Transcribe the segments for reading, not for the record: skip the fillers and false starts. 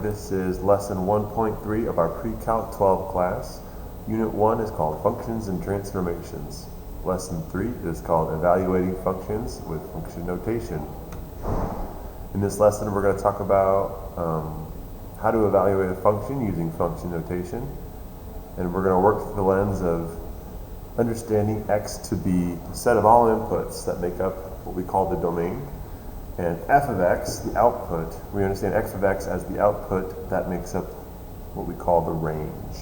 This is lesson 1.3 of our Pre-Calc 12 class. Unit 1 is called Functions and Transformations. Lesson 3 is called Evaluating Functions with Function Notation. In this lesson, we're going to talk about how to evaluate a function using function notation. And we're going to work through the lens of understanding x to be a set of all inputs that make up what we call the domain. And f of x, the output, we understand f of x as the output that makes up what we call the range.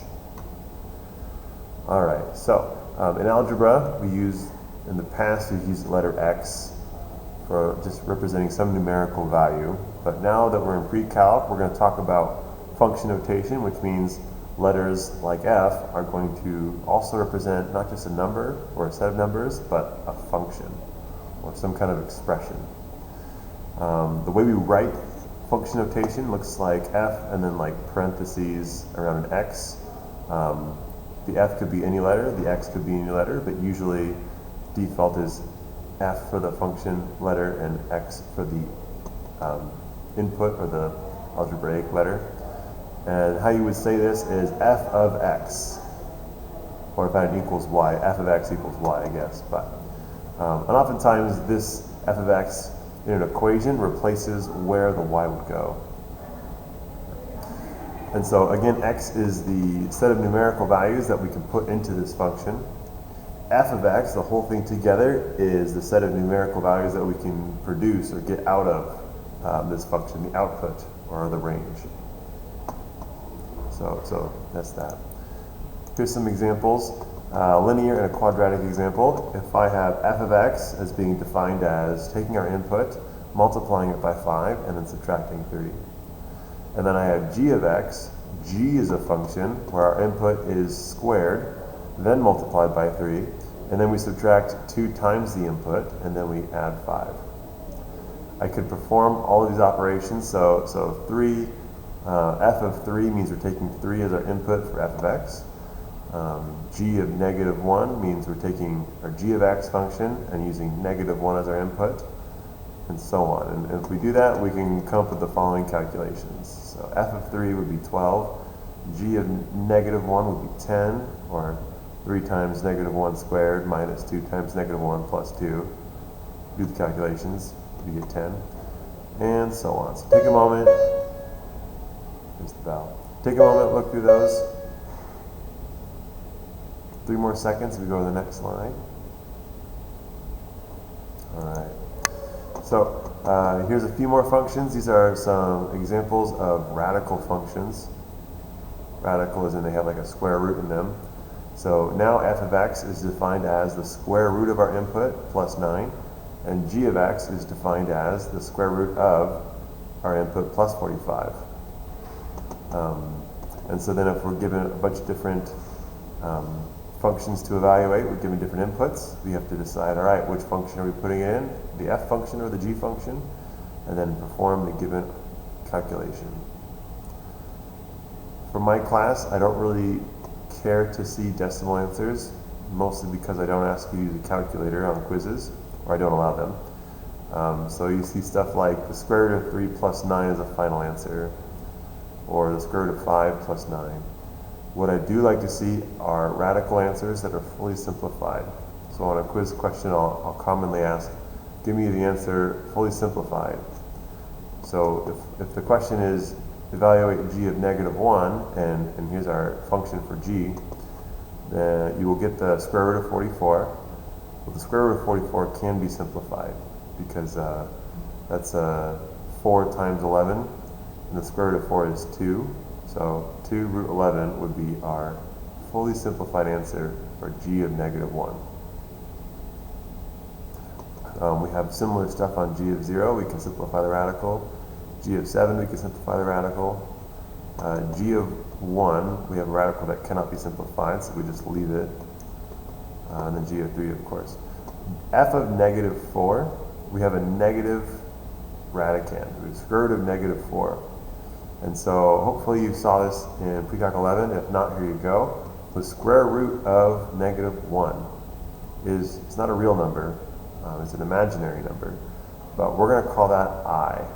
Alright, so in algebra, in the past we've used the letter x for just representing some numerical value. But now that we're in pre-calc, we're going to talk about function notation, which means letters like f are going to also represent not just a number or a set of numbers, but a function or some kind of expression. The way we write function notation looks like f and then like parentheses around an x. The f could be any letter, the x could be any letter, but usually default is f for the function letter and x for the input or the algebraic letter. And how you would say this is f of x, or if I had equals y, f of x equals y, I guess. But and oftentimes this f of x in an equation replaces where the y would go. And so again, x is the set of numerical values that we can put into this function. F of x, the whole thing together, is the set of numerical values that we can produce or get out of this function, the output or the range. So that's that. Here's some examples. Linear and a quadratic example. If I have f of x as being defined as taking our input, multiplying it by 5, and then subtracting 3. And then I have g of x. G is a function where our input is squared, then multiplied by 3, and then we subtract 2 times the input, and then we add 5. I could perform all of these operations. So f of 3 means we're taking 3 as our input for f of x. G of negative 1 means we're taking our g of x function and using negative 1 as our input, and so on. And if we do that, we can come up with the following calculations. So f of 3 would be 12, g of negative 1 would be 10, or 3 times negative 1 squared minus 2 times negative 1 plus 2. Do the calculations, we get 10, and so on. So take a moment. Here's the bell. Take a moment, look through those. 3 more seconds, we go to the next slide. Alright. So here's a few more functions. These are some examples of radical functions. Radical is in they have like a square root in them. So now f of x is defined as the square root of our input plus 9, and g of x is defined as the square root of our input plus 45. And so then if we're given a bunch of different functions to evaluate, we're given different inputs, we have to decide, all right, which function are we putting in, the f function or the g function, and then perform the given calculation. For my class, I don't really care to see decimal answers, mostly because I don't ask you to use a calculator on quizzes, or I don't allow them. So you see stuff like the square root of 3 plus 9 is a final answer, or the square root of 5 plus 9. What I do like to see are radical answers that are fully simplified. So on a quiz question, I'll commonly ask, give me the answer fully simplified. So if the question is, evaluate g of negative 1, and here's our function for g, then you will get the square root of 44. Well, the square root of 44 can be simplified, because that's 4 times 11, and the square root of 4 is 2. So 2 root 11 would be our fully simplified answer for g of negative 1. We have similar stuff on g of 0. We can simplify the radical. G of 7, we can simplify the radical. G of 1, we have a radical that cannot be simplified, so we just leave it. And then g of 3, of course. F of negative 4, we have a negative radicand. The square root of negative 4. And so hopefully you saw this in Precalc 11. If not, here you go. The square root of negative 1 it's not a real number. It's an imaginary number. But we're going to call that I.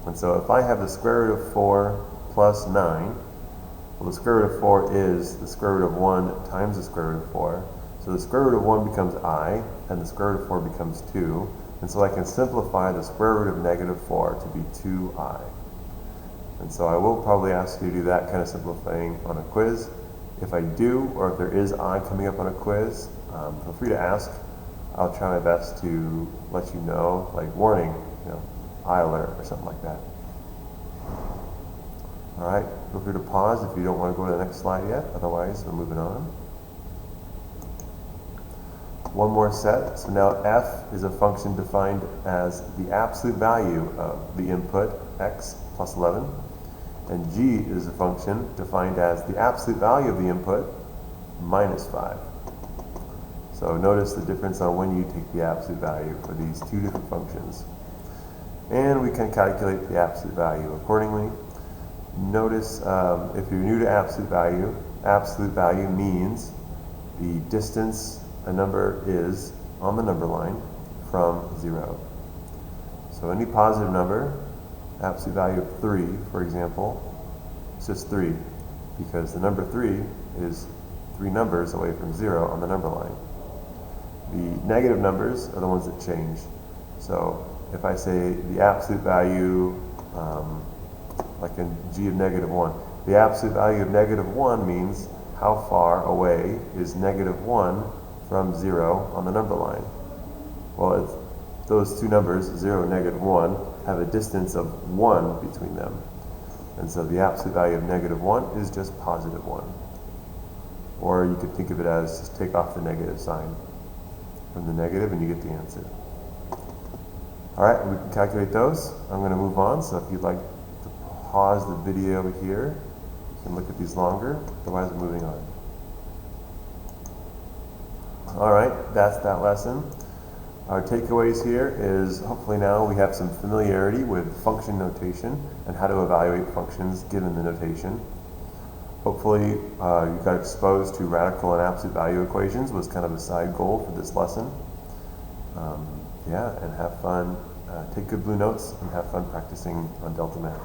And so if I have the square root of 4 plus 9, well, the square root of 4 is the square root of 1 times the square root of 4. So the square root of 1 becomes I, and the square root of 4 becomes 2. And so I can simplify the square root of negative 4 to be 2I. And so I will probably ask you to do that kind of simplifying on a quiz. If I do, or if there is I coming up on a quiz, feel free to ask. I'll try my best to let you know, like warning, I alert or something like that. All right, feel free to pause if you don't want to go to the next slide yet. Otherwise, we're moving on. One more set. So now f is a function defined as the absolute value of the input, x plus 11. And g is a function defined as the absolute value of the input, minus 5. So notice the difference on when you take the absolute value for these two different functions. And we can calculate the absolute value accordingly. Notice if you're new to absolute value means the distance a number is on the number line from 0. So any positive number, absolute value of 3, for example, it's just 3, because the number 3 is 3 numbers away from 0 on the number line. The negative numbers are the ones that change. So if I say the absolute value, like in g of negative 1, the absolute value of negative 1 means how far away is negative 1 from 0 on the number line. Well, if those two numbers, 0 and negative 1, have a distance of 1 between them. And so the absolute value of negative 1 is just positive 1. Or you could think of it as just take off the negative sign from the negative and you get the answer. All right, we can calculate those. I'm going to move on, so if you'd like to pause the video here, you can look at these longer. Otherwise, we're moving on. All right, that's that lesson. Our takeaways here is hopefully now we have some familiarity with function notation and how to evaluate functions given the notation. Hopefully you got exposed to radical and absolute value equations was kind of a side goal for this lesson. And have fun. Take good blue notes and have fun practicing on Delta Math.